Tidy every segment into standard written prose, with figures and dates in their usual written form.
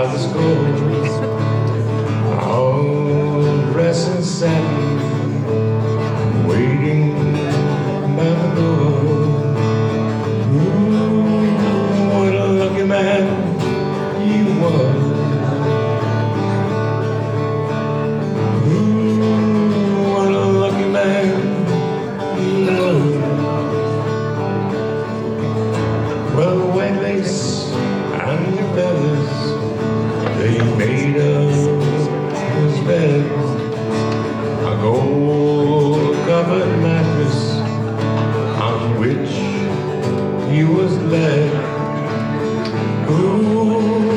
by the score, all dressed in satin, waiting by the door. Ooh, what a lucky man he was. Ooh, what a lucky man he was. Well, the white lace and the feathers they made of his bed, a gold-covered mattress on which he was led. Ooh,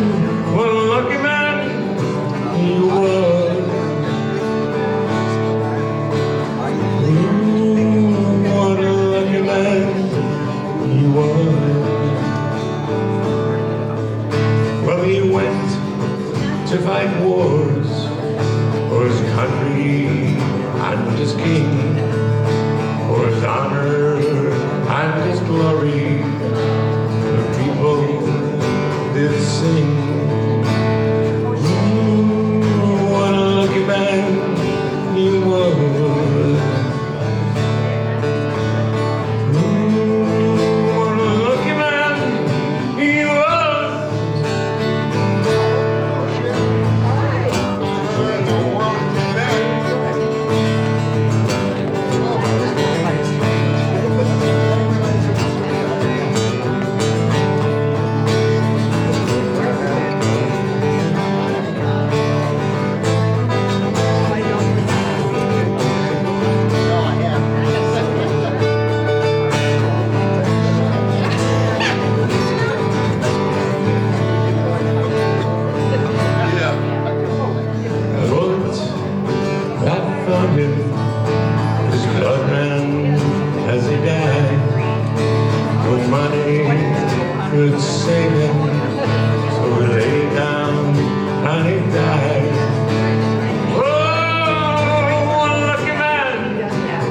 what a lucky man he was. Ooh, what a lucky man he was. Well, he went to fight wars for his country and his king, for his honor and his glory. The people did sing. Ooh, what a lucky man he was. Ooh, what a lucky man he was. His blood ran as he died. No money could save him, so he lay down and he died. Oh, what a lucky man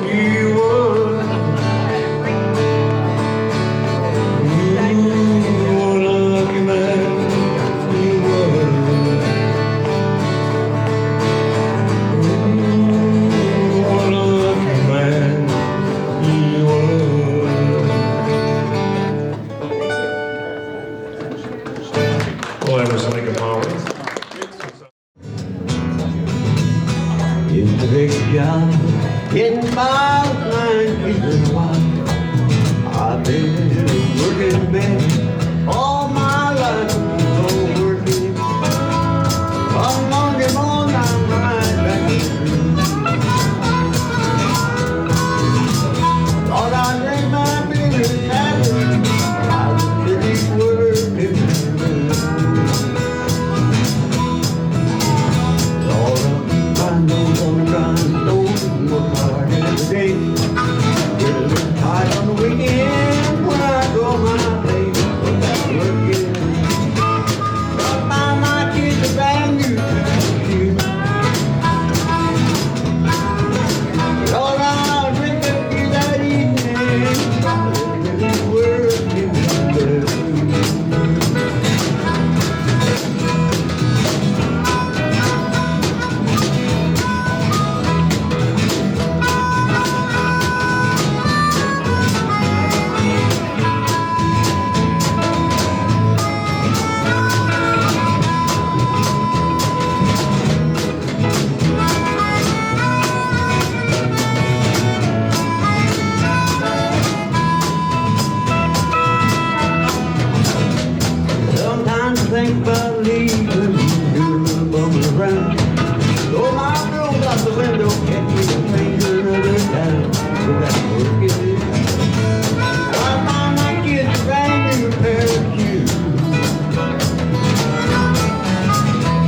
he was. Ooh, what a lucky man he was. Well, Emerson, Lake and Power. In the big job, in my line, it's been a while. I've been working bed all my life, so working. One Monday morning, I'm right back in the room. Thought I'd drink my beer and have it. I was busy working. Think about leaving, do a little bumble around. Throw my bills out the window, catch me a finger at a time. So that's work it is. I find my kids a brand new pair of shoes.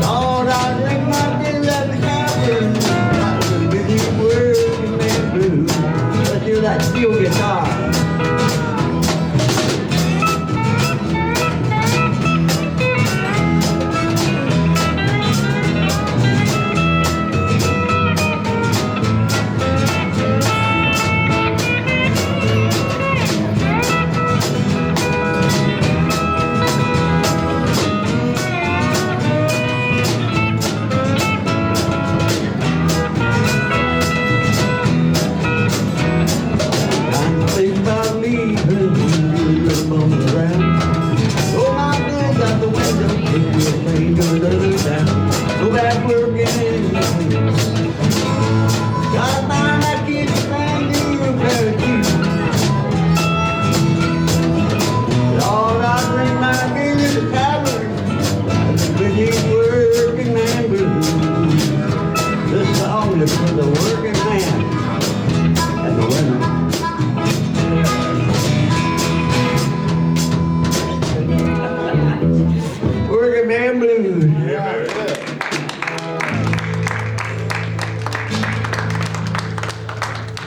Lord, I drink my beer at the counter. I was busy working that blues. Let's do that steel guitar. man blues.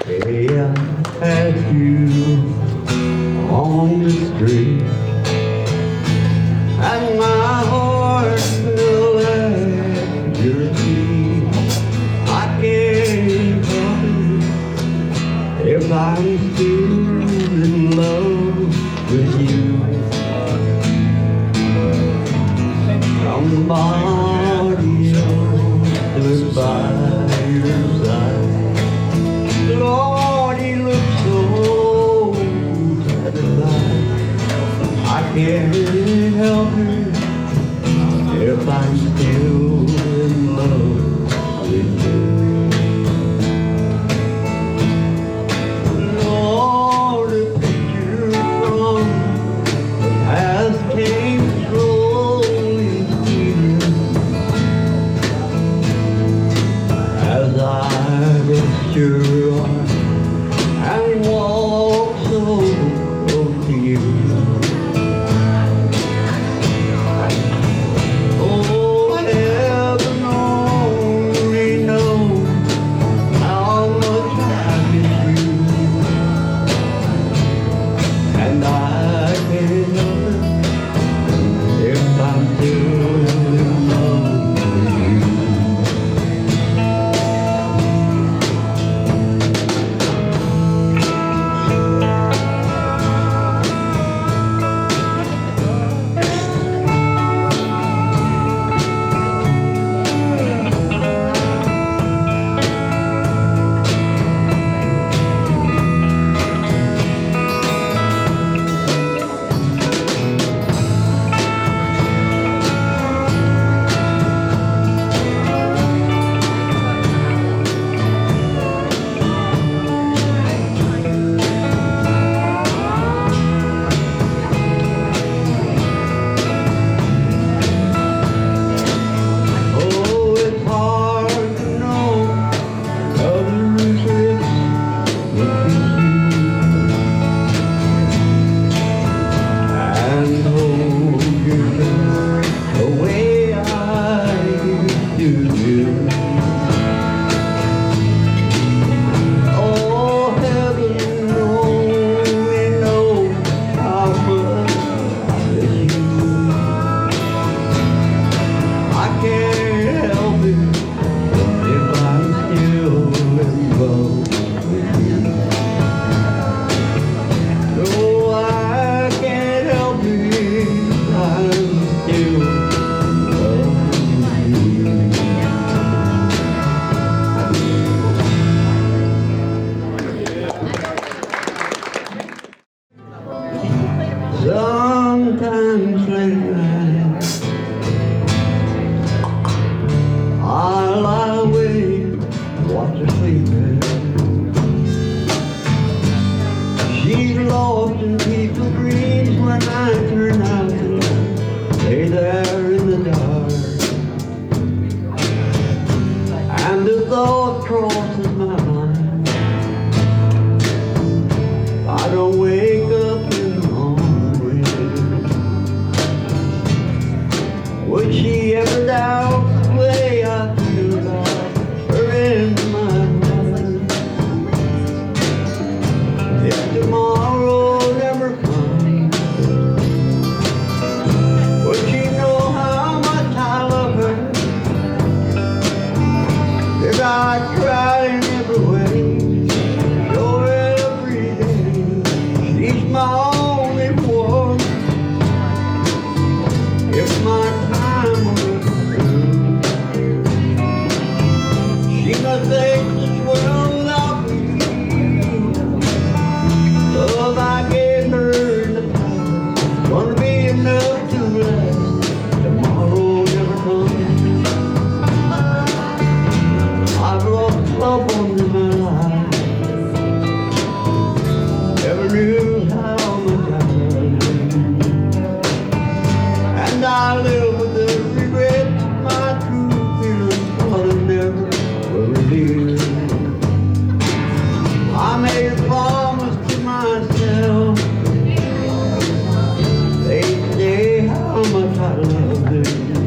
Hey, I passed you on the street, and my heart fell at your feet. I can't help it if I'm still in love with you. Somebody else stood by your side. Lord, he looks so satisfied. I can't help it if I'm still in love with you. Lord, the picture from the past came slowly as I reached your arms and walked so close to you. Oh, heaven only knows how much I miss you, and I can't help it if I'm still in love with you. Oh, it's hard to know others' lips would kiss you and hold your breath the way I used to do. Oh, heaven only knows how much I miss you. I can't help it if I'm still in love with you. No, I can't help it if I'm still in love with you. Sometimes late at night I lie awake, watch her sleeping. She's lost in peaceful dreams when I turn out the light, lay there in the dark, and the thought crosses my mind. I don't wake up in the morning. Would she ever doubt the way I feel about her in my heart? If tomorrow never comes, would she know how much I love her? If I try in every way, show every day, she's my only one. If my time were through, she must take this world without me. Love I gave her in the past gonna be enough to last. Tomorrow never comes. I've lost loved ones in my life, never knew how much I loved them, and I live with the regret my true feelings for them never were revealed. I made a promise to myself, they say how much I love them.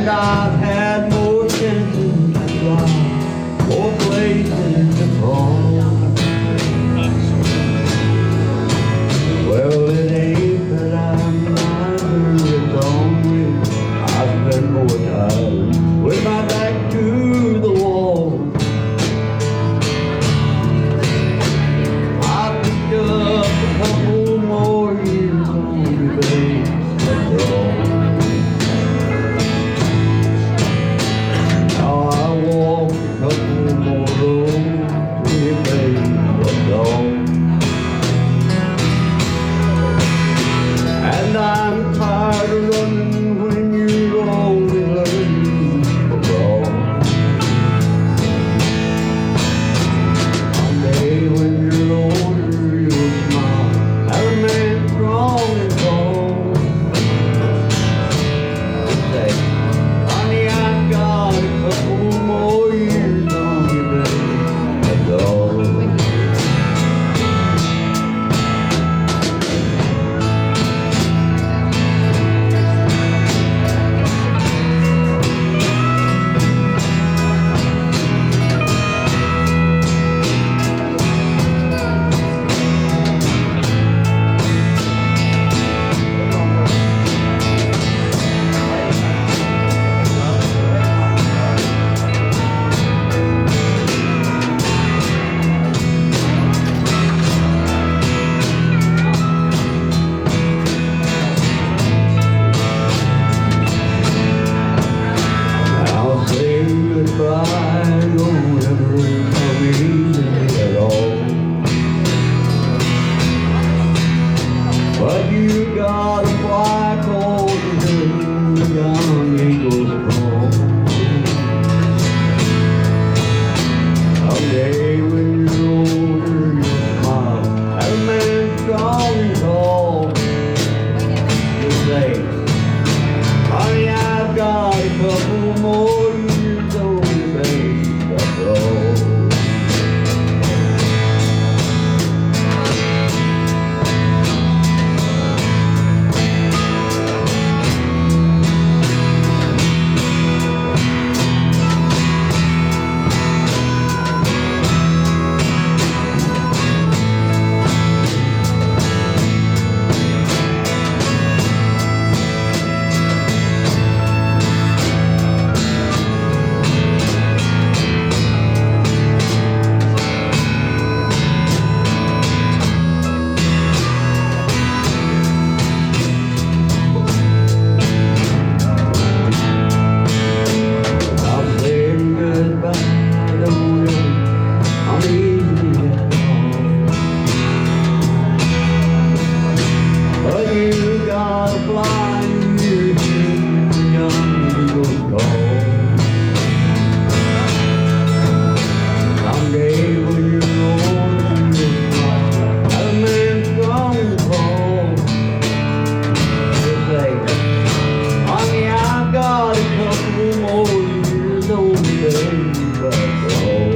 And I've had more chances to fly, more places to fall. Well, it ain't that I'm neither, it's only I spend more time with my back to the wall. I picked up a couple more years on your base, that's all. Now I walk a couple more roads to your base, that's all. And I'm tired of running when you're only learning to crawl. Someday when you're older, you'll smile at a man strong and tall. Say, honey, I've got a couple more years on your back, that's all. I'll say goodbye, don't ever come easy at all. But you gotta fly cold and the young eagles crawl. Someday when you're older, you'll smile at a man strong and tall. You'll say, honey, I've got a couple more years on your base, that's all. I'm saying goodbye, don't ever come easy at all. But you gotta fly and hear the young eagles call. Someday when you're older, you'll smile at a man strong and tall. You'll say, honey, I've got a couple more years on your base, that's all.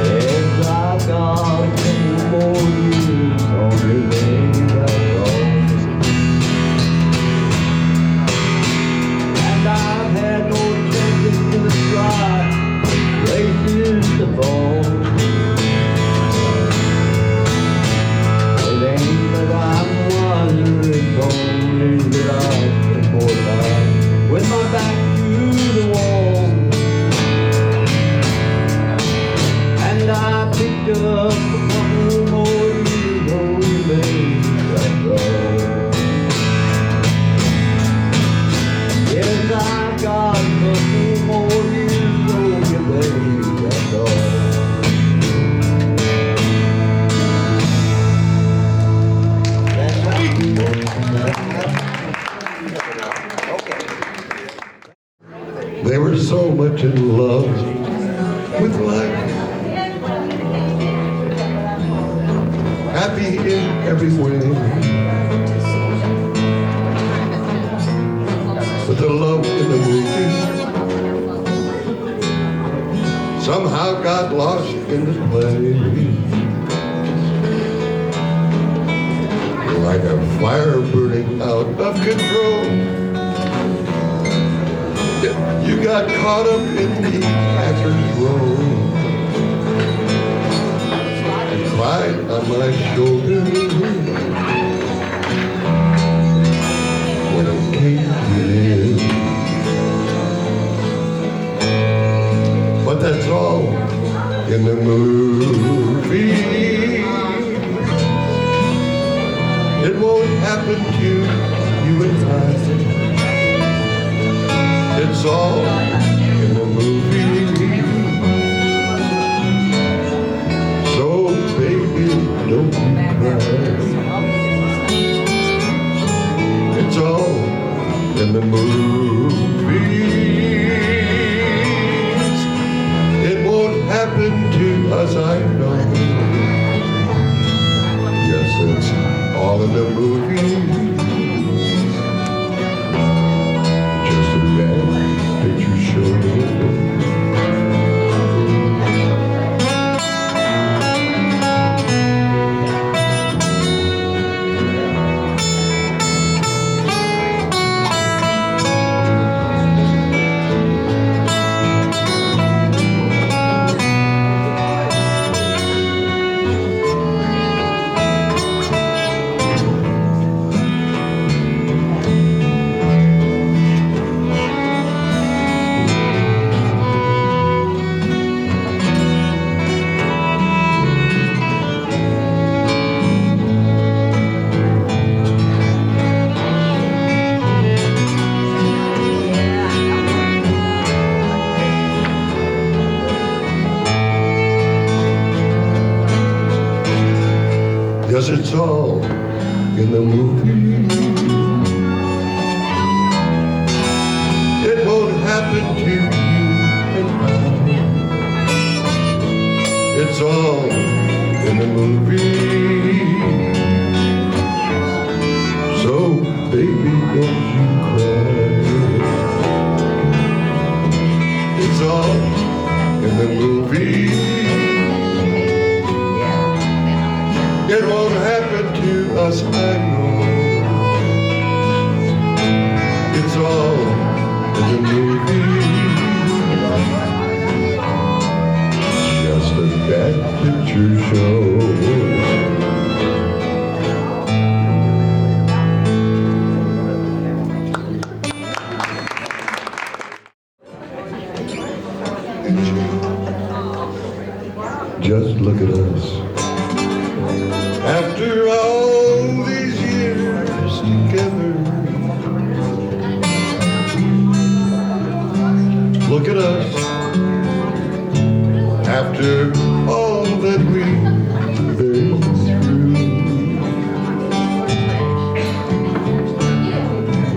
Yes, I've got a couple more years on your base, that's all. And I've had more chances to try, places to fall. It ain't that I'm wondering, it's only that I spend more time with my back to the wall. And I picked up a couple more years on your base, that's all. Yes, I've got a couple more years on your base, that's all. They were so much in love with life, happy in every way. But the love in the movie somehow got lost in the play. Like a fire burning out of control. You got caught up in the actor's role and cried on my shoulder when it came to this. But that's all in the movie. It won't happen to you and I. It's all in the movie. So baby, don't you cry. It's all in the movies. It won't happen to us, I know. Yes, it's all in the movies. Just a bad picture show. Yes, it's all in the movie. It won't happen to you and I. It's all in the movie. So baby, don't you cry. It's all in the movie. It won't happen to us, I know. It's all in the movie. Just a bad picture show. Just look at us. After all these years together, look at us. After all that we've been through,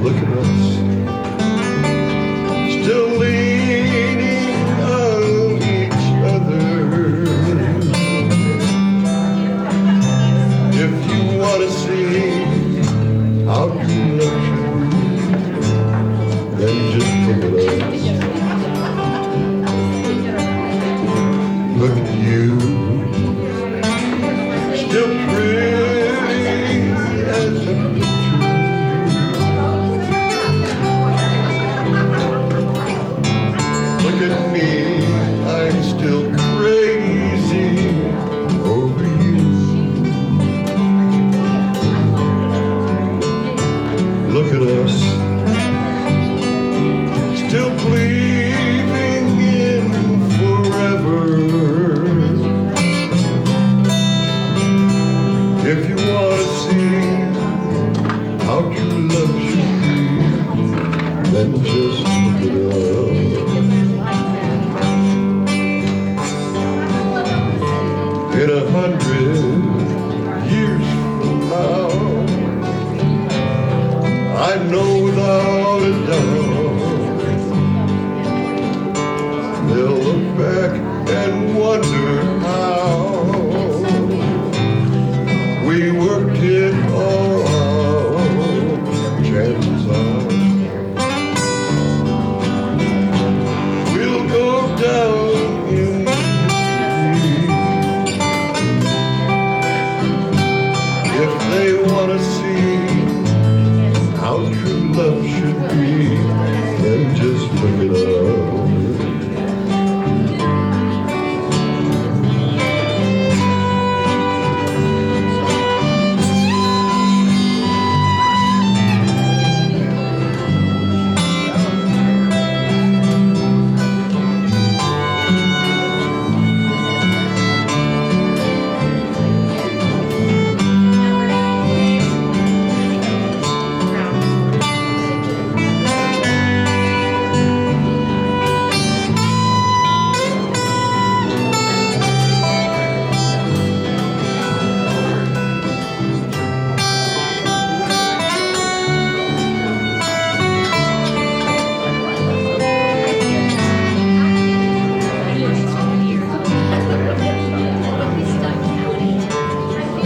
look at us. Still leaning on each other. If you want to see how true love should be, then just look at us. Look at you, still pretty as a picture. Look at me, I'm still crazy over you. Look at us, still believing in forever. If you want to see how true love should be, then just look it up. In 100 years from now, I know without a doubt they'll look back and wonder how we worked it all out. Chances are we'll go down in history if they want to see love should be, then just look it up.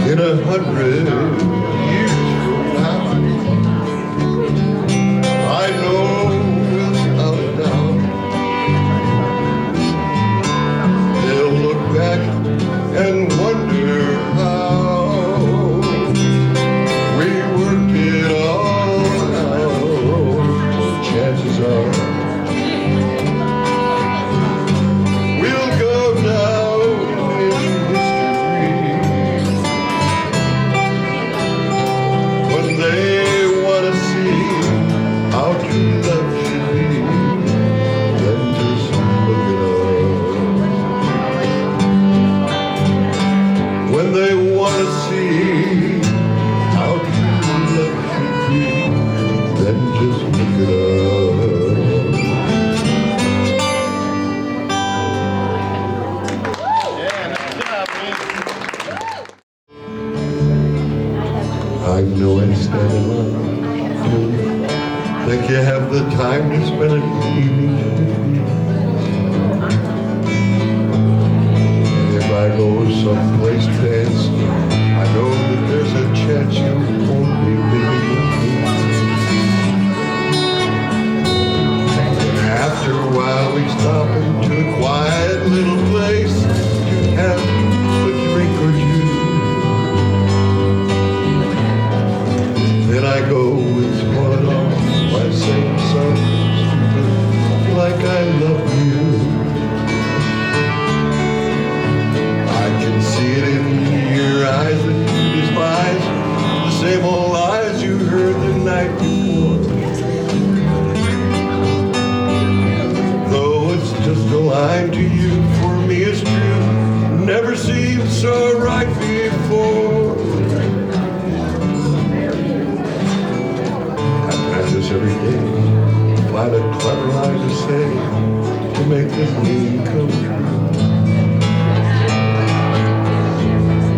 In 100 years from now, I know without a doubt they'll look back and wonder how we worked it all out. Chances are we'll go down in history when they want to see how true love should be. Then just look it up. When they want to see how true love should be, then just look it up. I know I stand in line. Think you have the time to spend an evening with me? And if I go someplace to dance, I know that there's a chance you won't be leaving me. And after a while we stop into a quiet little place to have a drink or two. Then I go and spoil it all by saying something stupid like I love you. I can see it in your eyes that you despise the same old lies you heard the night before. Though it's just a line to you, for me it's true. Never seemed so right before. Practice every day, find a clever lie to say to make this dream come true.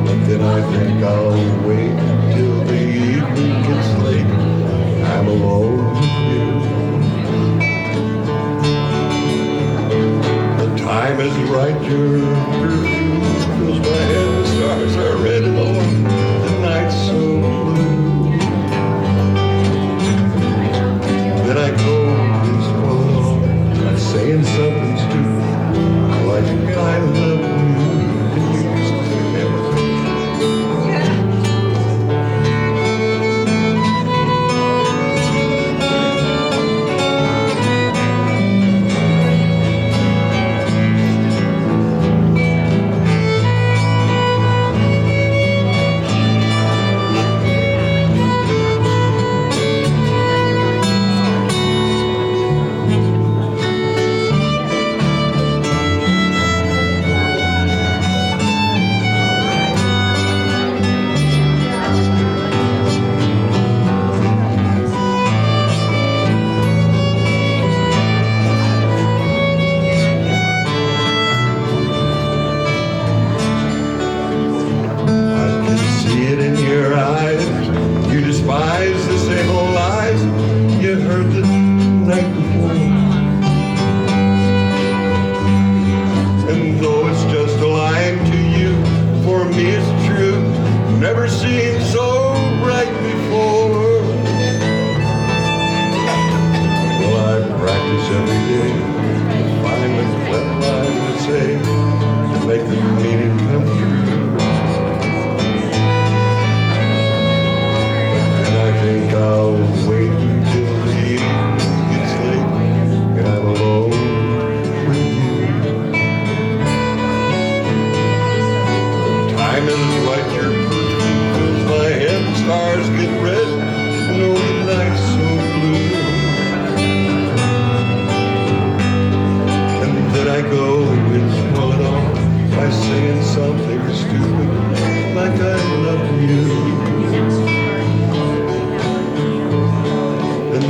But then I think I'll wait till the evening gets late. I'm alone with you. The time is right, your perfume fills my head. The stars are red alone, the night's so blue. Then I go and spoil it all by saying something stupid like I love you. And you just never.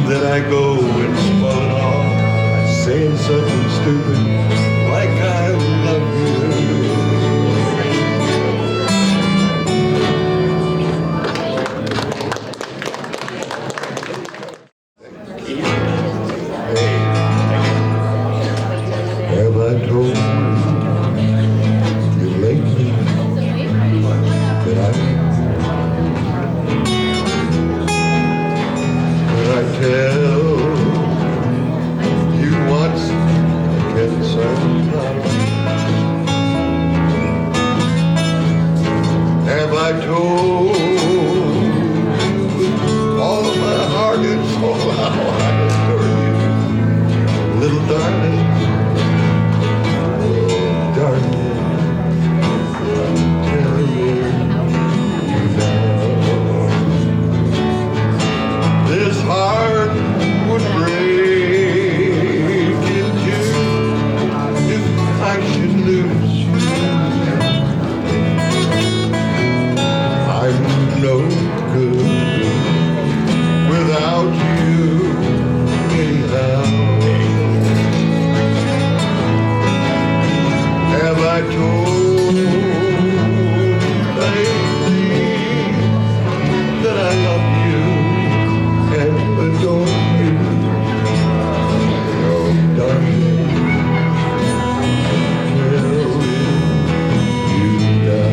then I go and smile it off, saying something stupid like I love you. Have I told you lately that I tell you what's concerned about? Have I told with all of my heart and soul how I adore you, little darling? Darling, tell me now. This heart would break in two if I should lose you. I'm no good without you anyhow. Have I told you lately that I love you and adore you? Oh, darling, tell you now.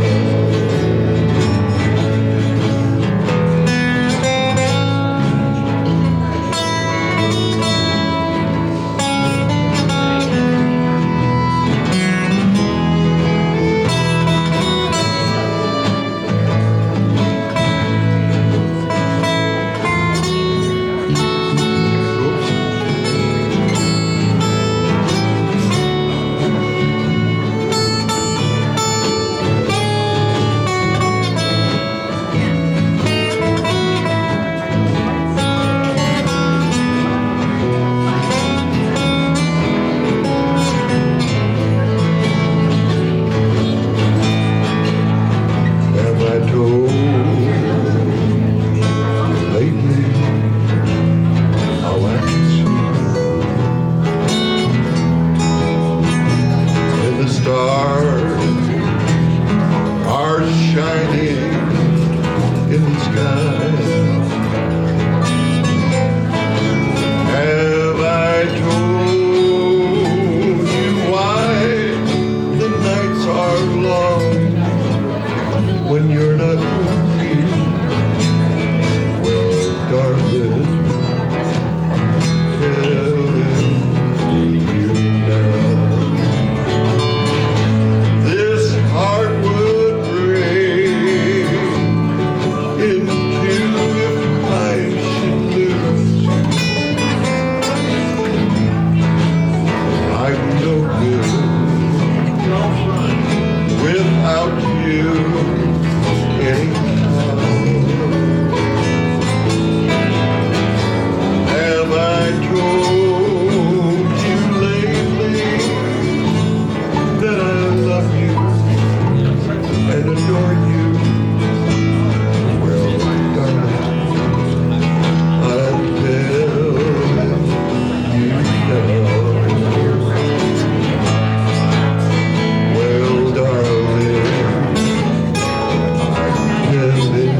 Have I told you lately how I can see and the stars are shining in the sky? Have I told you why the nights are long when you're not with me? Well, darling, telling you now. This heart would break in two if I should lose you. I'm no good without you anyhow. Have I told you lately that I love you and adore you? Well, darling, I'll tell you now. Well, darling, I'm telling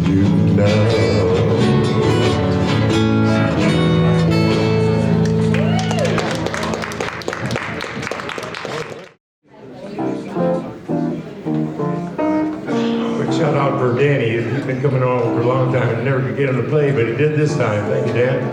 you now. Quick shout out for Danny. He's been coming on for a long time and never could get him to play, but he did this time. Thank you, Dan.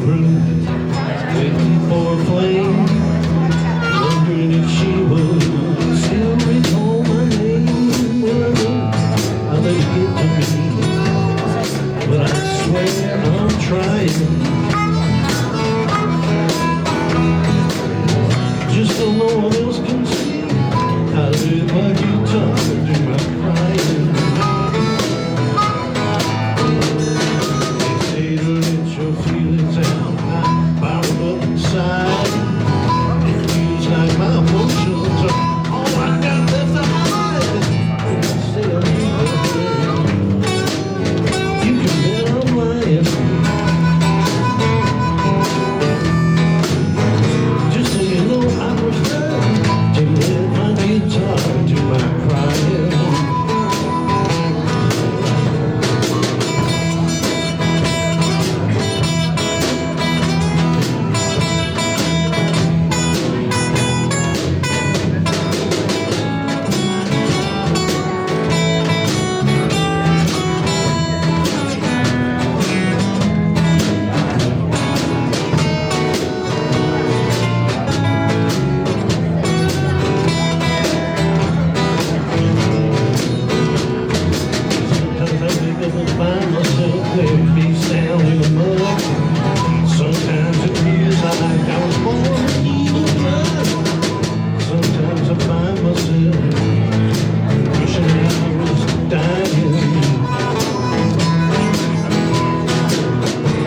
room, waiting for a plane, wondering if she would still recall my name. Well, I know I let it get to me, but I swear I'm trying. Just so no one else can see, I let my guitar do my crying. They say to let your feelings out, I bottle up inside. It feels like my emotions are all I got left to hide. When I say I'm lying, you can bet I'm lying. Just so you know, I prefer to let my guitar do my crying. Sometimes I wake up and find myself there, face down in the mud. Sometimes it feels like I was born in evil blood. Sometimes I find myself wishing I was dying.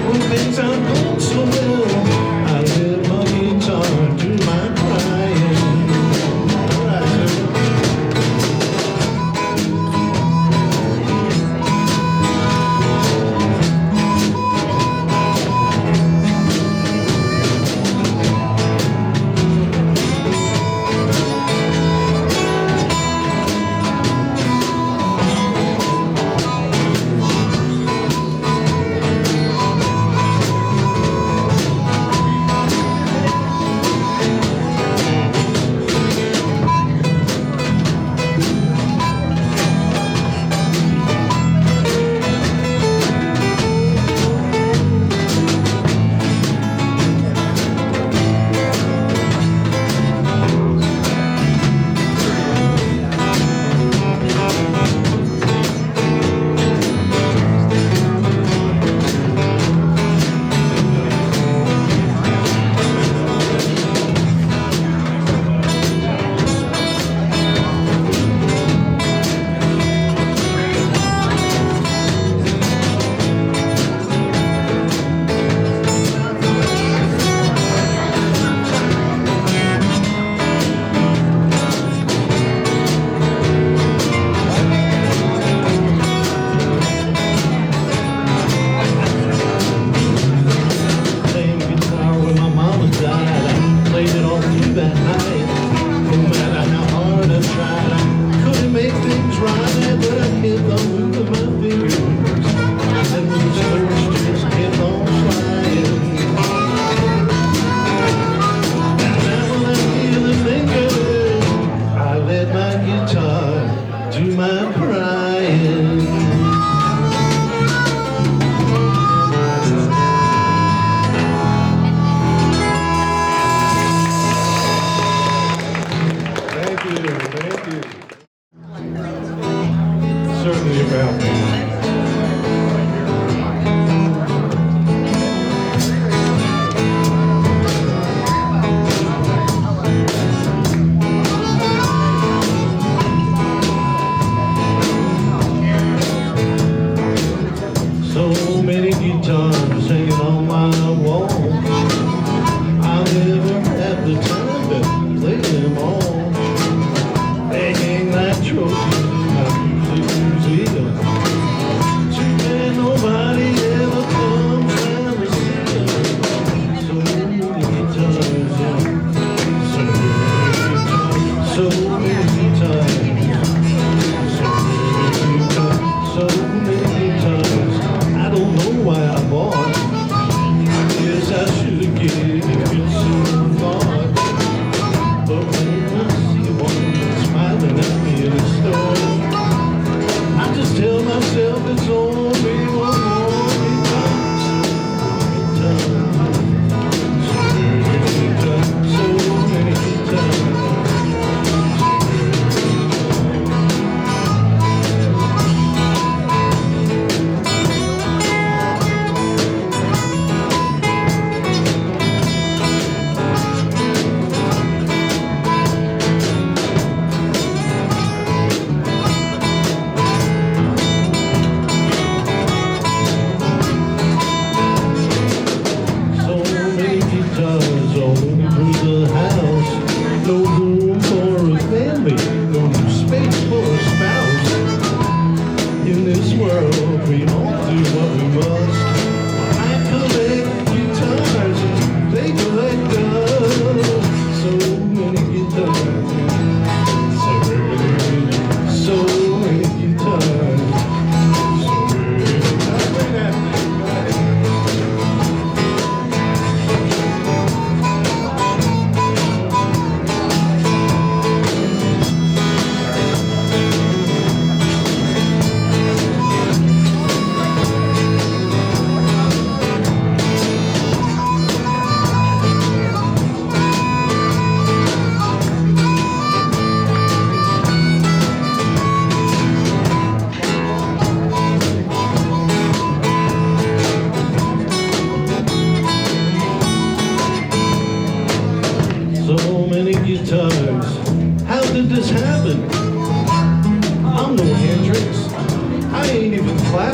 When things aren't going so well, I let my guitar do my crying. All right, sir.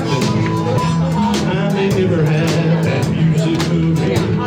happen. I may never have that music career.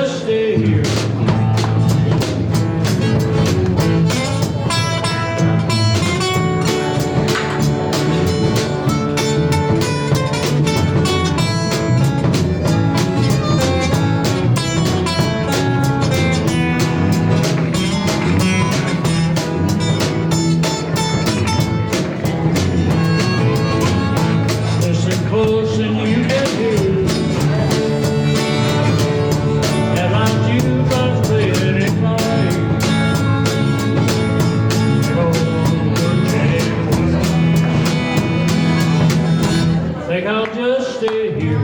just stay here. Listen close and you can hear that like jukebox playing it right. Think I'll just stay here.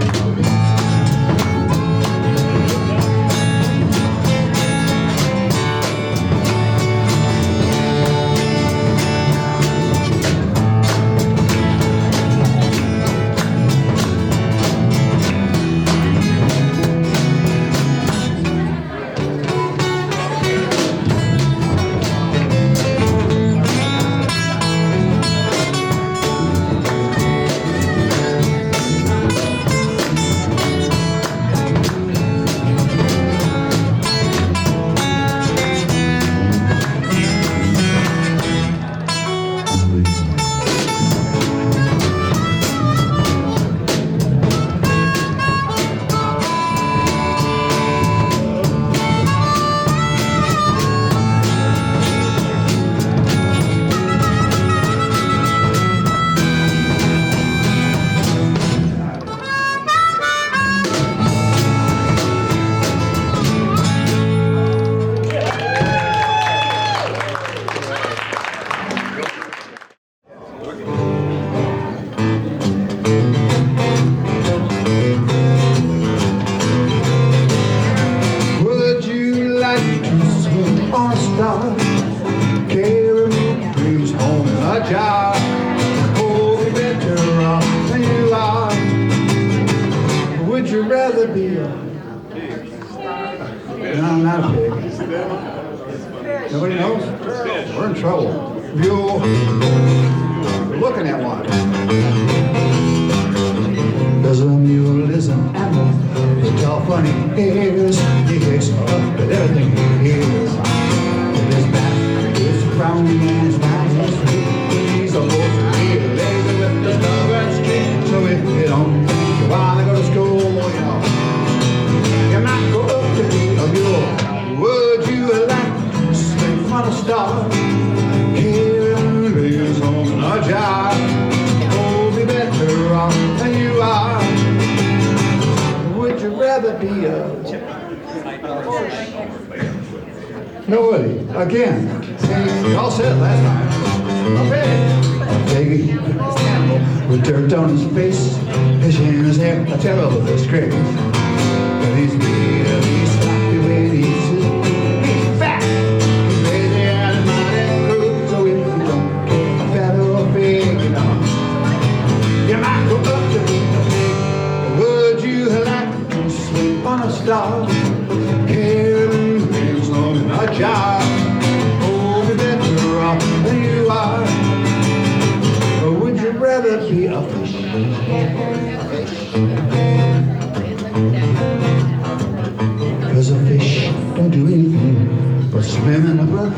Would you like to swim on a star? Carry my dreams home in a jar. Oh, be better off than you are. Would you rather be a No, I'm not a pig. Nobody knows? We're in trouble. Mule. We're looking at one. Cause a mule is an animal. It's all funny ears. He gets up at everything he hears. And his back is brown and his back is blue. He's a wolf. He's lazy with the stubborn street. So if you don't think you wanna go to school, you know, you might go up to be a mule. Would you like to sleep on a star? Carrying dreams home in a jar. Oh, be better off than you are. Would you rather be a horse? Nobody. Again. See, y'all said it last time. Okay. Peggy with dirt on his face, fishing his hair, a terrible disgrace. But he's mean and he's sloppy when he's fat. He's lazy and mighty crude. So if you don't get a fat or a pig, you know, you might go up to be a pig. Would you like to sleep on a star? Carrying dreams home in a jar. Oh, be better off than you are. Or would you rather be a fish? Cause a fish don't do anything but swim in a brook.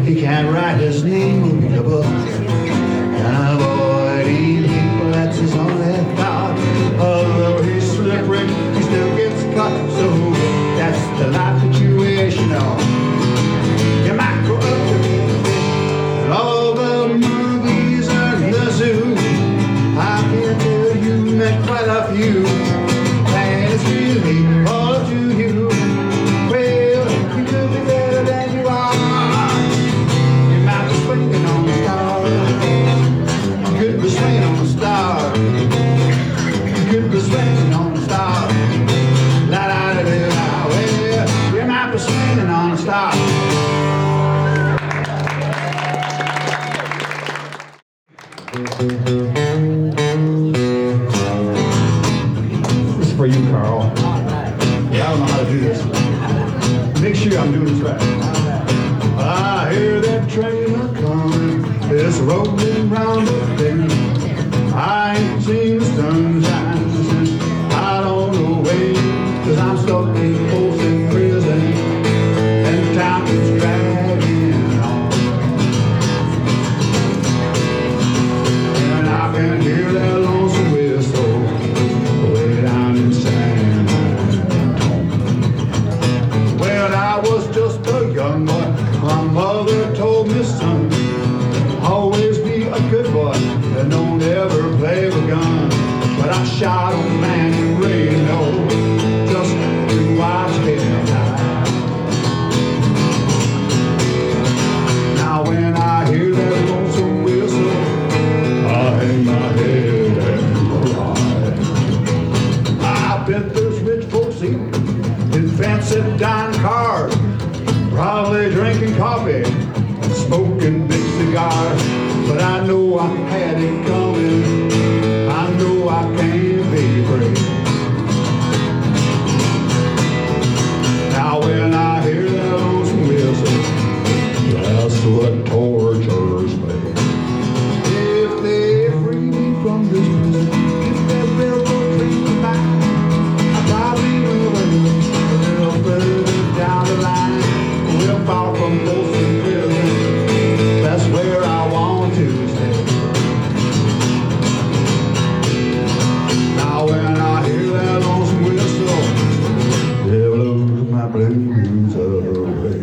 He can't write his name or read a book. And avoid eating people, that's his only thought. Although he's slippery, he still gets caught. So that's the life situation on. You might grow up to be a fish. And all the movies and the zoo, I can tell you met quite a few. And it's really all up to you. Well, you could be better than you are. You might be swinging on the star. You could be swinging on the star. You could be swinging on the star. La da da da da. Well, you might be swinging on a star. This is for you, Carl. Yeah, I don't know how to do this. Make sure I'm doing this right. I hear that train a-coming. It's rolling round the bend. I ain't seen the sunshine since I don't know when. Cause I'm stuck in old bar, probably drinking coffee, smoking big cigars. But I know I had it coming, I know I can't be free. Now when I hear that lonesome whistle, that's what tortures me. If they free me from this prison, if that railroad train was mine, I'd probably move a little further down the line. We're far from Costick Center, that's where I want to stay. Now when I hear that lonesome whistle, it blows my blues away.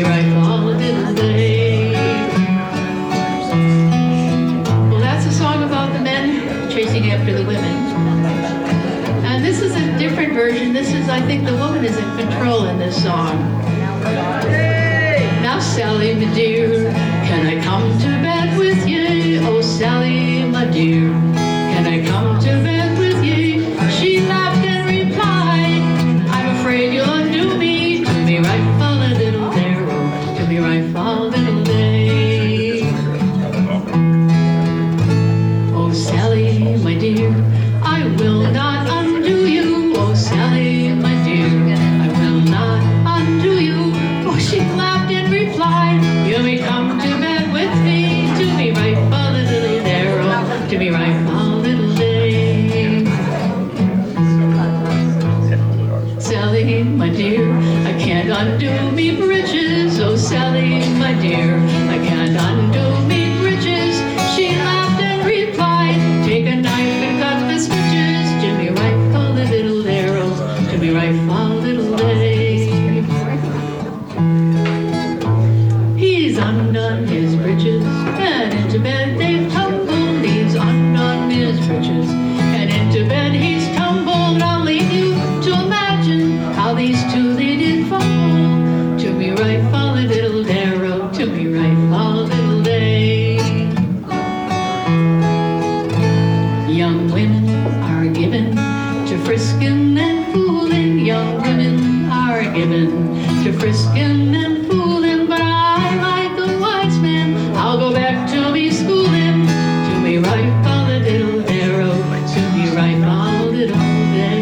right for a little day. Well, that's a song about the men chasing after the women. And this is a different version. This is, I think the woman is in control in this song. Now Sally, my dear, can I come to bed with you? Oh Sally, my dear, can I come to bed with you? She laughed and replied, I'm afraid you'll undo me. To me right for a little there, oh, to me right for a little day. Oh Sally, my dear, I will not undo you. Oh Sally, my dear, I will not undo you. Oh, she laughed and replied, you may come to bed with me. To me right for a little there, oh, to me right for a little day. Sally, my dear, I can't undo me bridges. Oh Sally, my dear, I can't undo me bridges. She laughed and replied, take a knife and cut the stitches. To me right for a little there, oh, to me right for a little day. He's undone his bridges, and into bed they've tumbled. He's undone his bridges, and into bed he's tumbled. I'll leave you to imagine how these two they did fumble. To me right for a little there, oh, to me right for a little day. Young women are given to frisking and fooling. Young women are given to frisking and fooling, but I, like a wise man, I'll go back to me schooling. To me right for a little there, oh, to me right for a little day.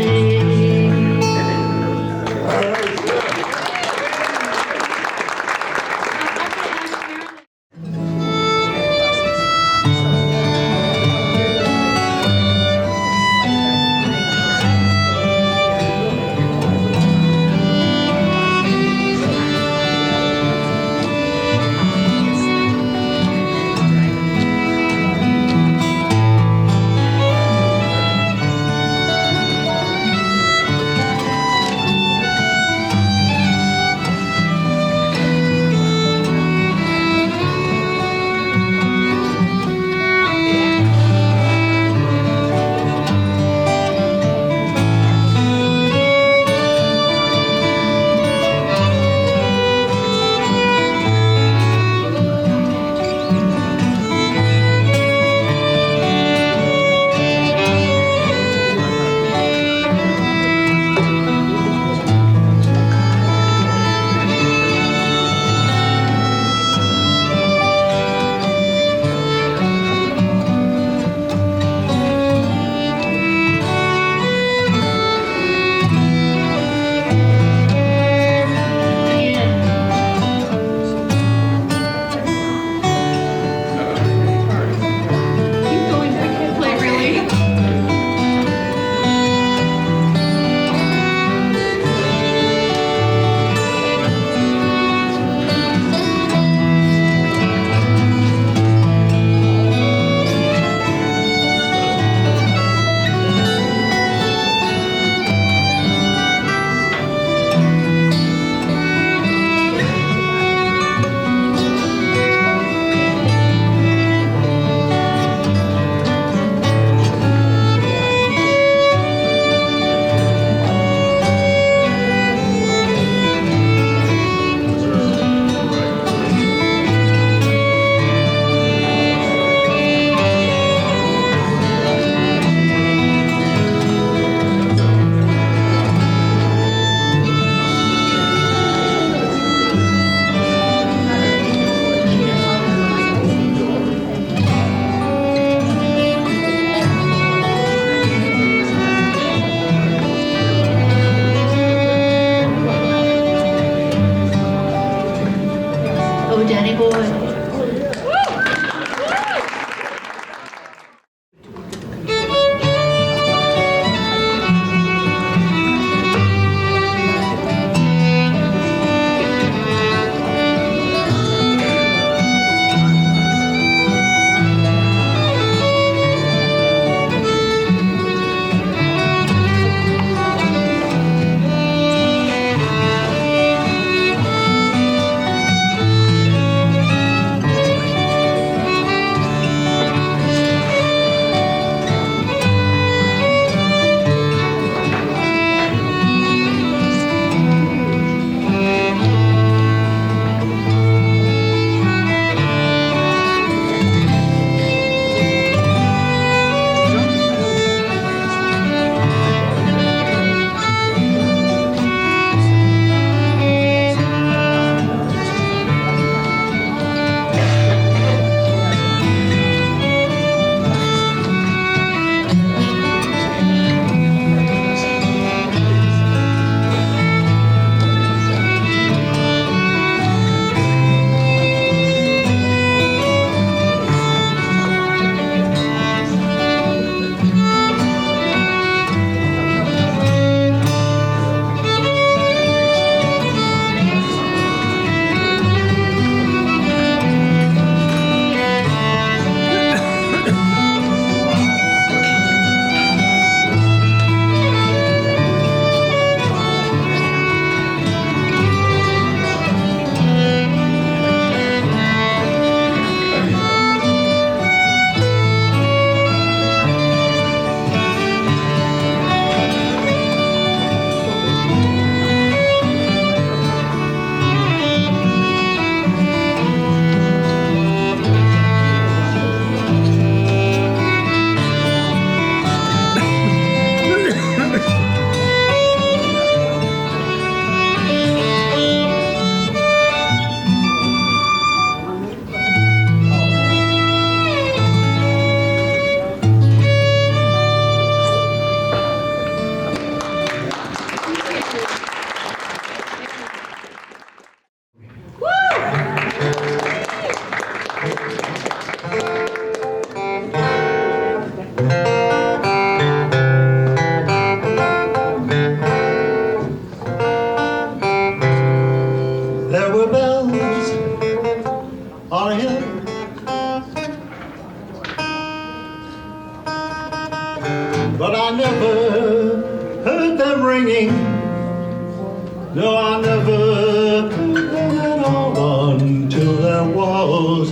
was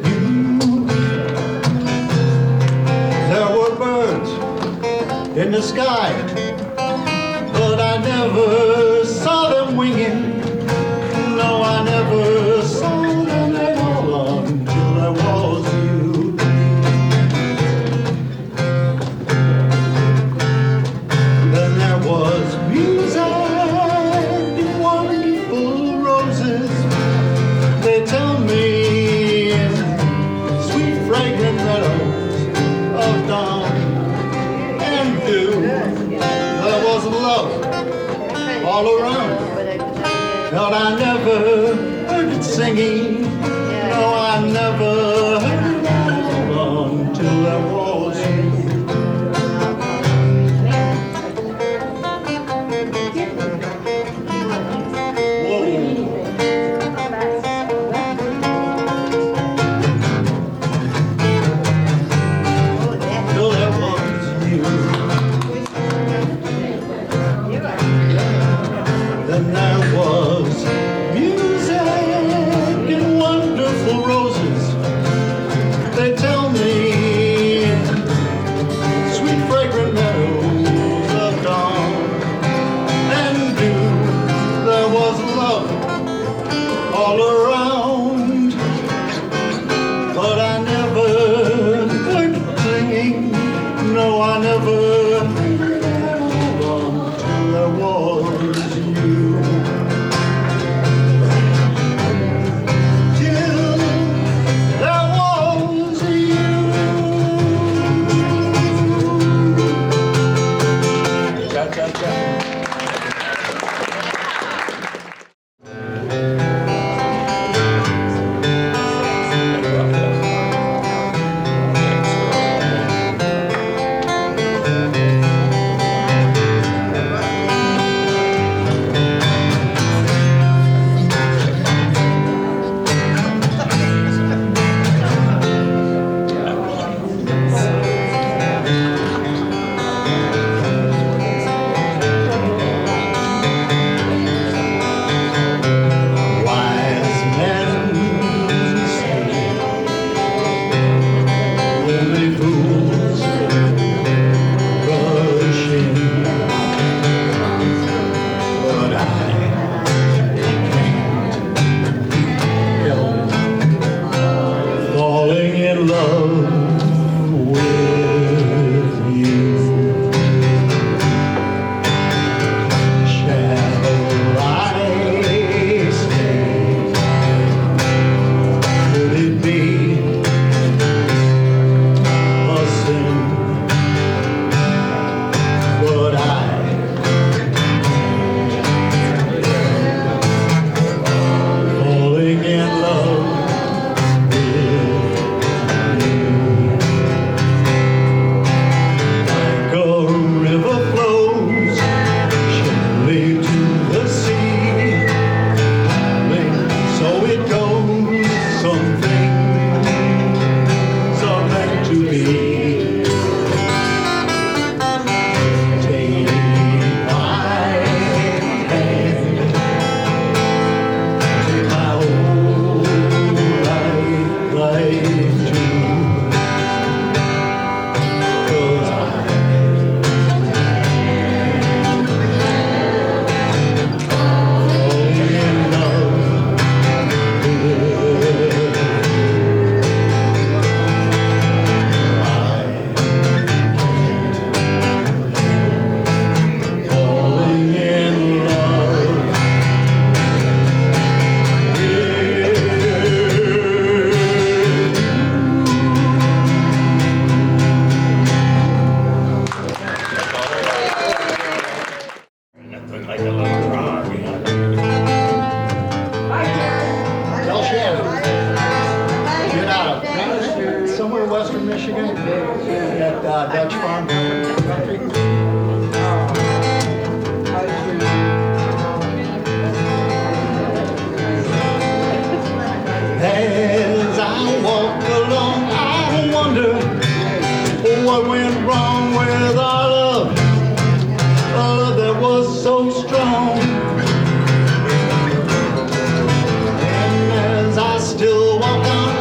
you. There were birds in the sky, but I never saw them winging. No, I never saw them at all until there was you. Then there was music in wonderful roses. They tell me in sweet fragrant meadows of dawn and dew. There was love all around, but I never heard it singing. No, I never heard it all until there was you. Till there was you. Then there was music and wonderful roses. They tell me sweet fragrant meadows of dawn and dew. There was love all around, but I never heard it singing. No, I never heard it all until there was you. Till there was you. Cha cha cha. Wise men say only fools rush in, but I can't help falling in love with you. Shall I stay? Could it be a sin? But I falling in love with you. Like a river flows surely to the sea, so it goes, something to be. Take my hand, take my whole life too, 'cause I'm in love with you. Falling in love Nothing like a little rock. Tell Shannon, get out of somewhere in western Michigan at Dutch Farm Country. As I walk along, I wonder what went wrong with our love, a love that was so strong. And as I still walk on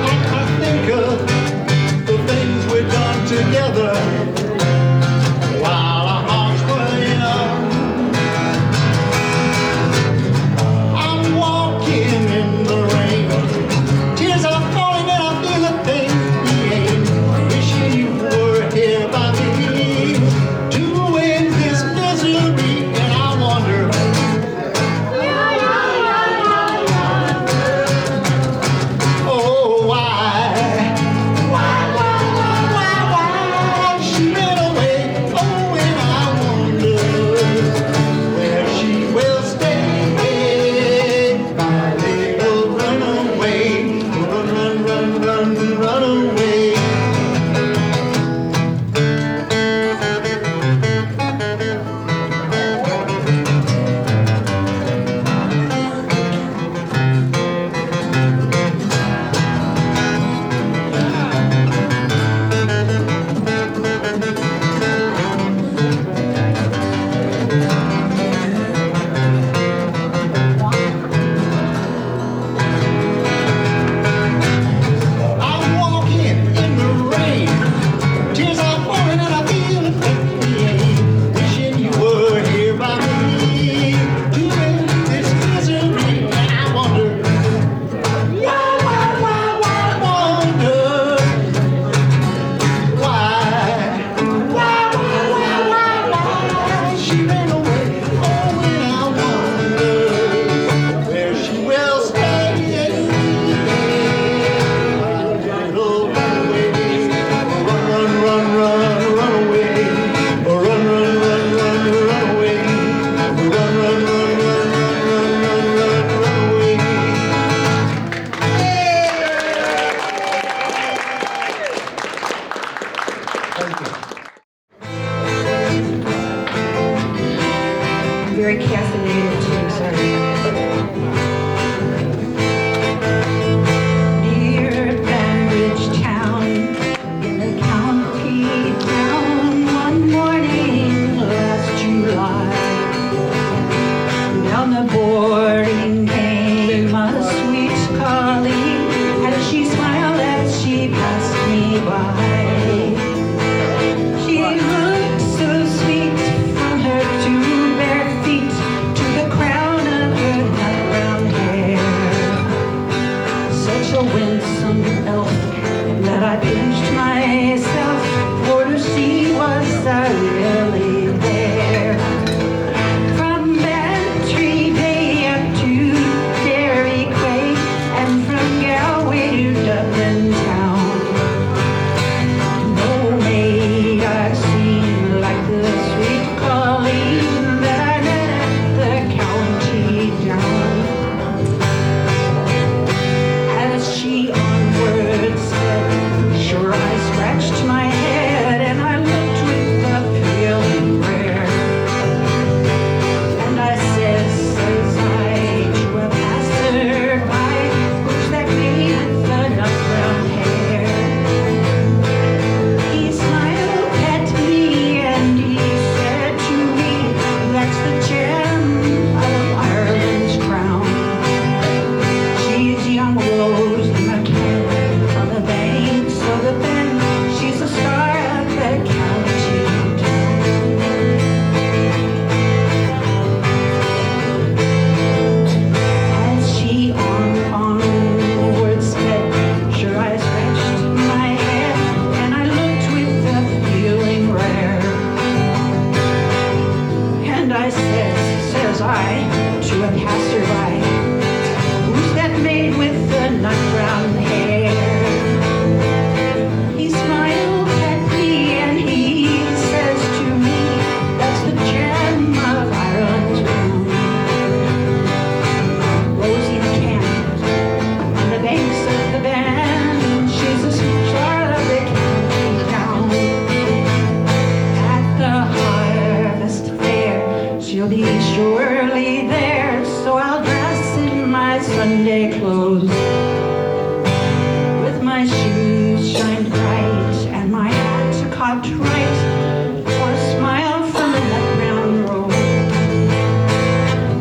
Sunday clothes. With my shoes shined bright and my hat cocked right for a smile from the nut brown road.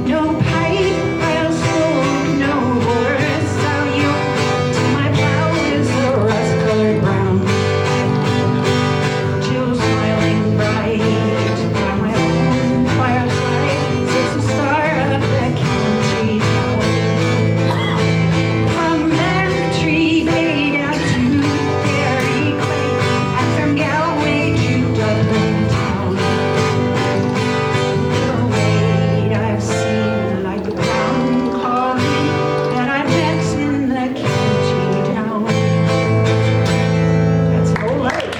No pipe I'll smoke, no horse I'll yoke, till my plow is a rust-colored brown. Jill smiling bright by my own fireside sits the star of the country town. From Bantry Bay down to Dairy Clay, and from Galway to Dublin town. The wait I've seen like the brown collie that I met in the county town. That's no life.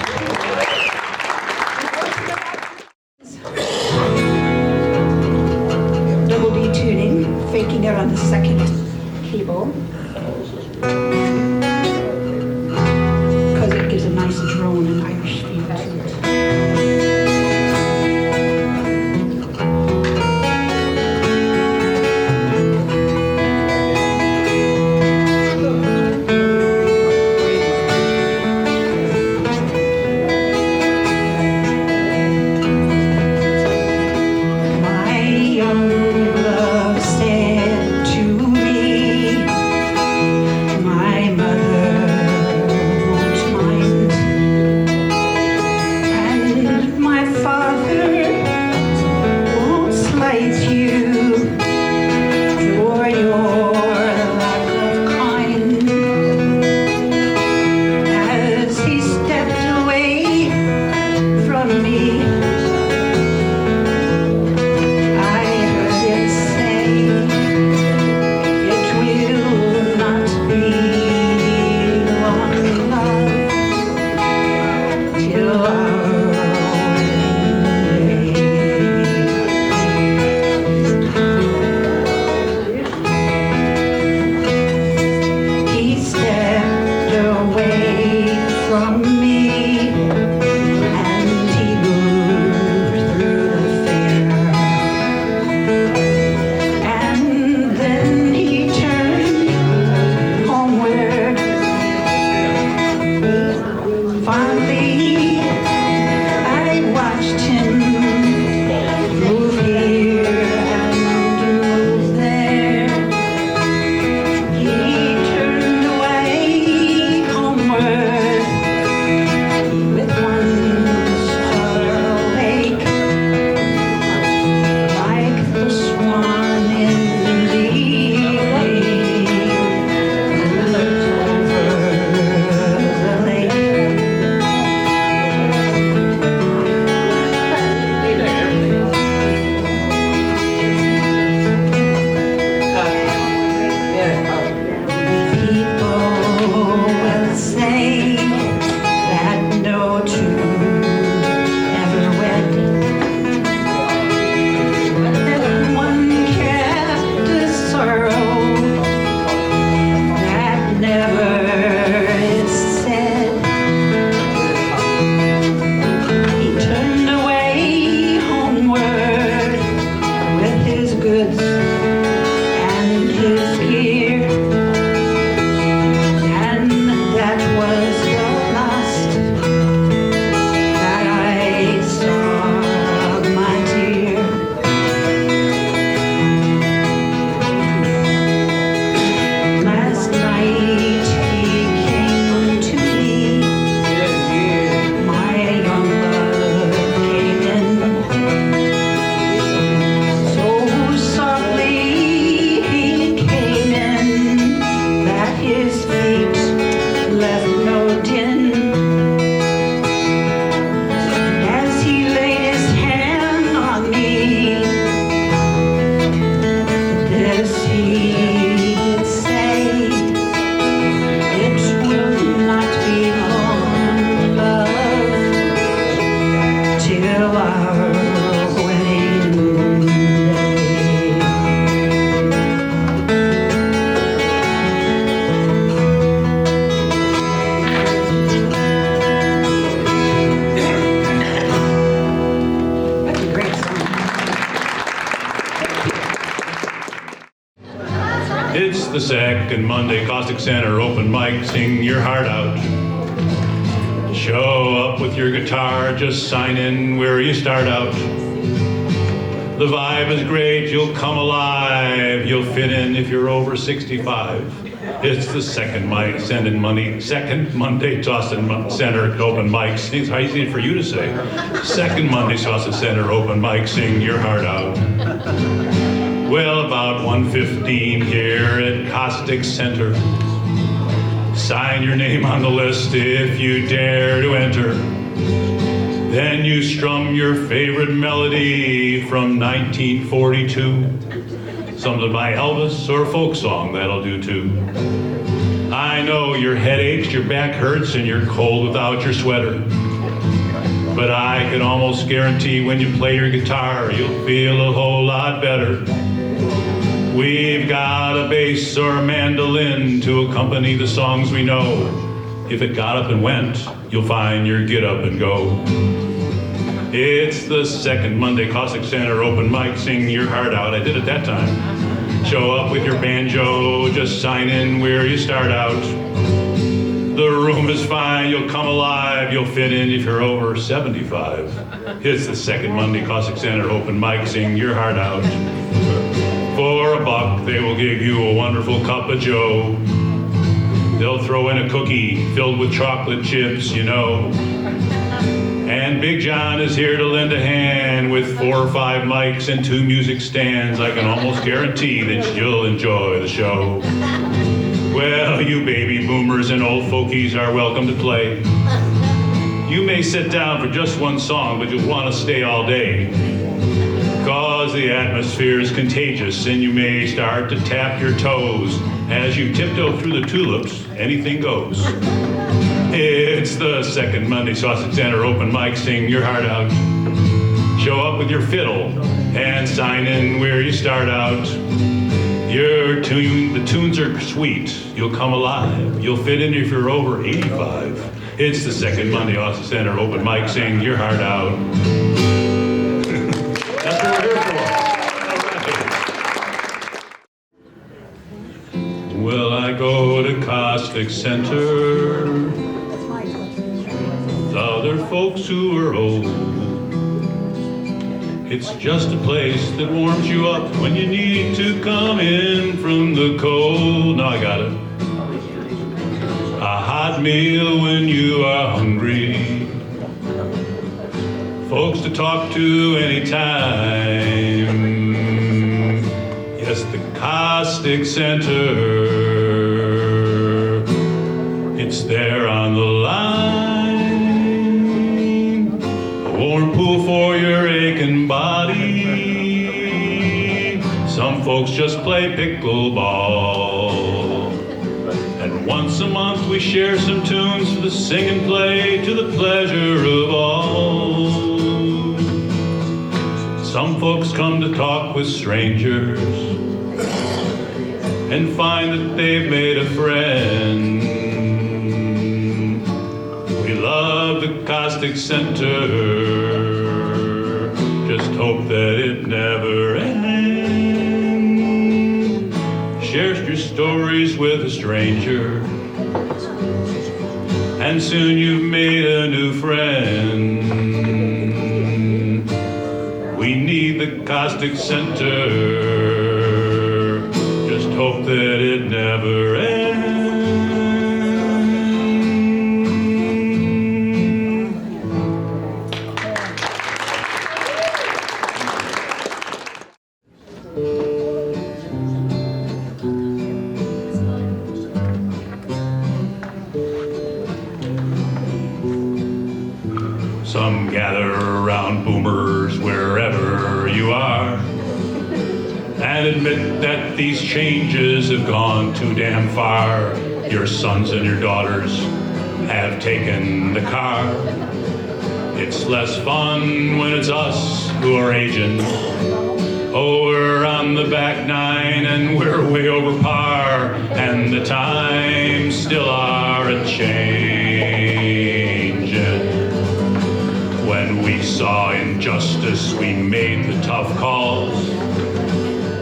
Double D tuning, faking it on the second cable. Because it gives a nice drone and Irish feel to it. My young love said to me, second Monday, Costick Center, open mic, sing your heart out. Show up with your guitar, just sign in where you start out. The vibe is great, you'll come alive, you'll fit in if you're over 65. It's the second mic, second Monday, Costick Center, open mic. It's easy for you to say. Second Monday, Costick Center, open mic, sing your heart out. Well, about 1:15 here at Costick Center. Sign your name on the list if you dare to enter. Then you strum your favorite melody from 1942. Something by Elvis or a folk song, that'll do too. I know your head aches, your back hurts, and you're cold without your sweater. But I can almost guarantee when you play your guitar, you'll feel a whole lot better. We've got a bass or a mandolin to accompany the songs we know. If it got up and went, you'll find your get up and go. It's the second Monday, Costick Center, open mic, sing your heart out. I did it that time. Show up with your banjo, just sign in where you start out. The room is fine, you'll come alive, you'll fit in if you're over 75. It's the second Monday, Costick Center, open mic, sing your heart out. For $1, they will give you a wonderful cup of joe. They'll throw in a cookie filled with chocolate chips, you know. And Big John is here to lend a hand with 4 or 5 mics and 2 music stands. I can almost guarantee that you'll enjoy the show. Well, you baby boomers and old folkies are welcome to play. You may sit down for just one song, but you'll want to stay all day. Cause the atmosphere is contagious and you may start to tap your toes. As you tiptoe through the tulips, anything goes. It's the second Monday, Costick Center, open mic, sing your heart out. Show up with your fiddle and sign in where you start out. The tunes are sweet, you'll come alive, you'll fit in if you're over 85. It's the second Monday, Costick Center, open mic, sing your heart out. That's what we're here for. Well, I go to Costick Center, with other folks who are old. It's just a place that warms you up when you need to come in from the cold. Now I got it. A hot meal when you are hungry. Folks to talk to anytime. Yes, the Costick Center. It's there on the line. A warm pool for your aching body. Some folks just play pickleball. And once a month we share some tunes for the sing and play to the pleasure of all. Some folks come to talk with strangers and find that they've made a friend. We love the Costick Center, just hope that it never ends. Share your stories with a stranger, and soon you've made a new friend. We need the Costick Center, just hope that it never ends. Some gather around boomers wherever you are and admit that these changes have gone too damn far. Your sons and your daughters have taken the car. It's less fun when it's us who are aging. Oh, we're on the back nine and we're way over par, and the times still are a-changin'. When we saw injustice, we made the tough calls.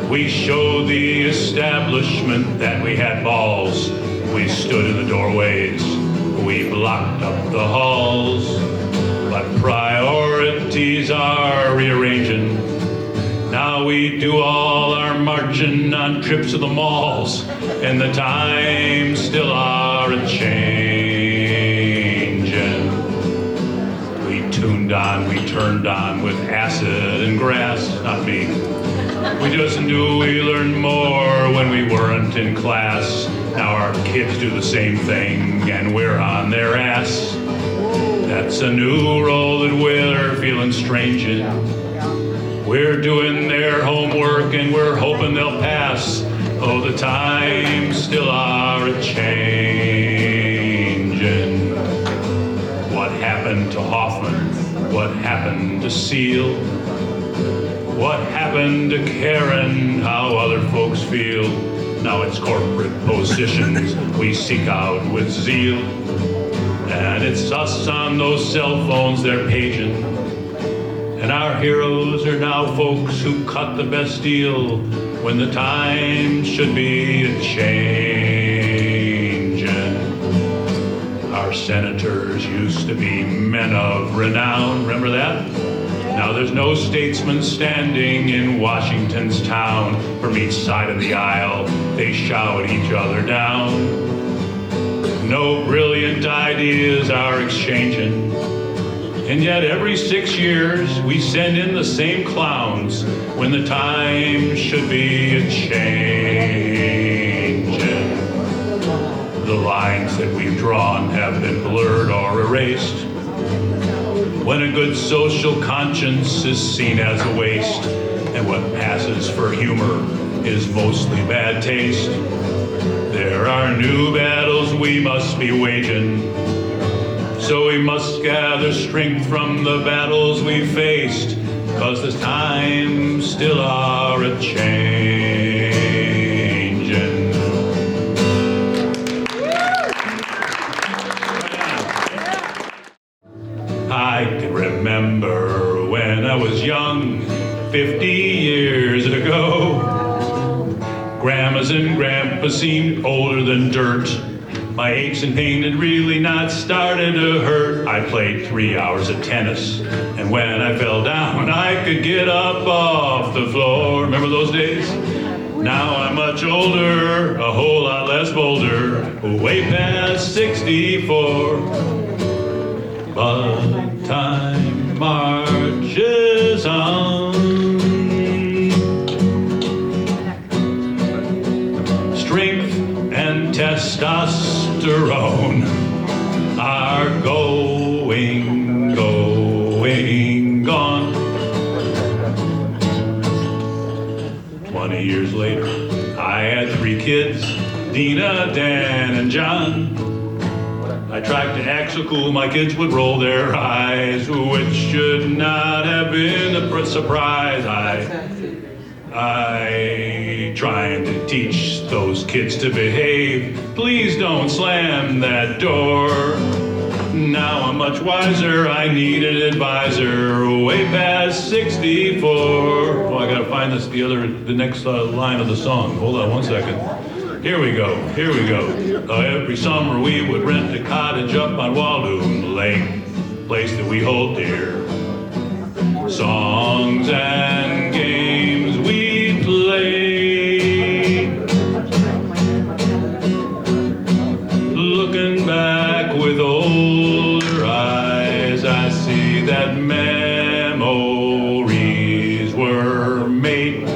We showed the establishment that we had balls. We stood in the doorways, we blocked up the halls. But priorities are rearranging. Now we do all our marching on trips to the malls, and the times still are a-changing. We tuned on, we turned on with acid and grass, not me. We just knew we learned more when we weren't in class. Now our kids do the same thing and we're on their ass. That's a new role that we're feeling strange in. We're doing their homework and we're hoping they'll pass. Oh, the times still are a-changing. What happened to Hoffman? What happened to Seal? What happened to Karen? How other folks feel? Now it's corporate positions we seek out with zeal. And it's us on those cell phones they're paging. And our heroes are now folks who cut the best deal when the time should be a-changing. Our senators used to be men of renown, remember that? Now there's no statesman standing in Washington's town. From each side of the aisle, they shout each other down. No brilliant ideas are exchanging. And yet every 6 years, we send in the same clowns when the time should be a-changing. The lines that we've drawn have been blurred or erased. When a good social conscience is seen as a waste, and what passes for humor is mostly bad taste. There are new battles we must be waging, so we must gather strength from the battles we faced, 'cause the times still are a-changing. I can remember when I was young, 50 years ago. Grandmas and grandpas seemed older than dirt. My aches and pain had really not started to hurt. I played 3 hours of tennis, and when I fell down, I could get up off the floor. Remember those days? Now I'm much older, a whole lot less bolder, way past 64. But time marches on. Strength and testosterone are going gone. 20 years later, I had 3 kids, Dina, Dan, and John. I tried to act so cool my kids would roll their eyes, which should not have been a surprise. I trying to teach those kids to behave. Please don't slam that door. Now I'm much wiser, I need an advisor, way past 64. Oh, I gotta find the next line of the song. Hold on one second. Here we go. Every summer we would rent a cottage up on Walloon Lake, place that we hold dear. Songs and games we play. Looking back with older eyes, I see that memories were made.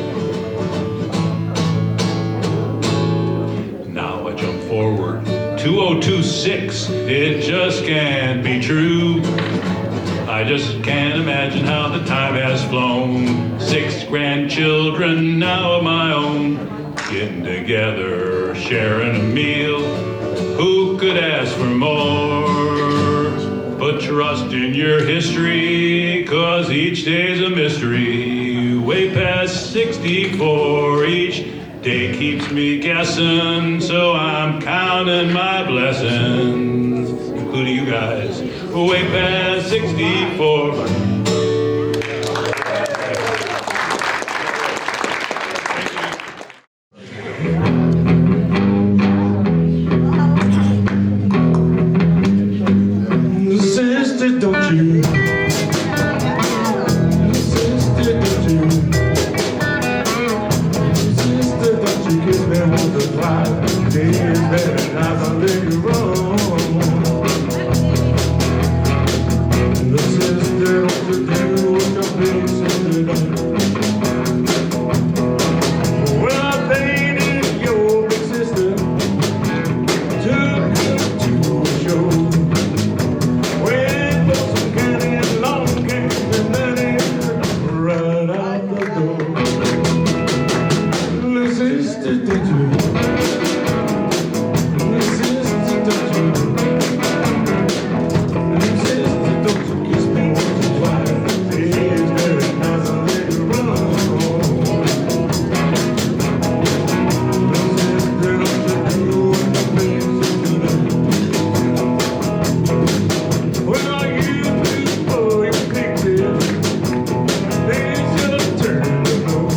Now I jump forward 2026, it just can't be true. I just can't imagine how the time has flown. 6 grandchildren now of my own, getting together, sharing a meal. Who could ask for more? Put trust in your history, 'cause each day's a mystery. Way past 64, each day keeps me guessing, so I'm counting my blessings, including you guys. Way past 64. Thank you. twice. It's very nice and let you run. The sister of the deal with the big sister done. Well, I dated your big sister, took her to a show. Went for some candy and long cake, and then it right out the door. Little sister, did you? Little sister, don't you? Little sister, don't you kiss me once or twice? It's very nice and let you run. Little sister, don't you do what the big sister done? Well, you before you picked it, they should have turned the road.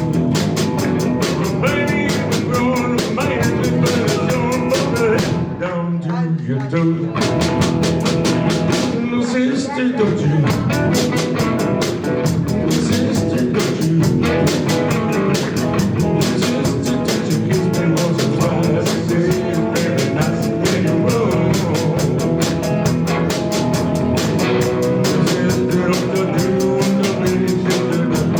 Baby, you've been growing a man, but it's your mother down to your toes. Little sister, don't you? Little sister, don't you? Little sister, don't you kiss me once or twice? Say it's very nice and let you run. Little sister, don't you do what the big sister done?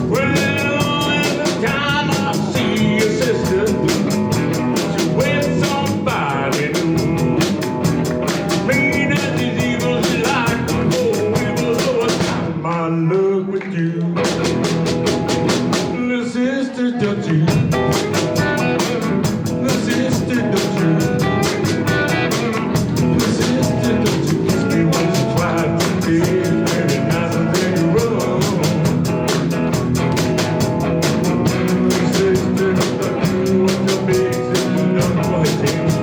Well, every time I see your sister, she wears somebody new. Mean as she's evil, she like to go evil, so I got my luck with you. Little sister, don't you? Little sister, don't you? Little sister, don't you kiss me once or twice? It's very nice and let you run. Little sister, don't you do what the big sister done? Go ahead, James.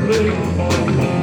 Berkeley.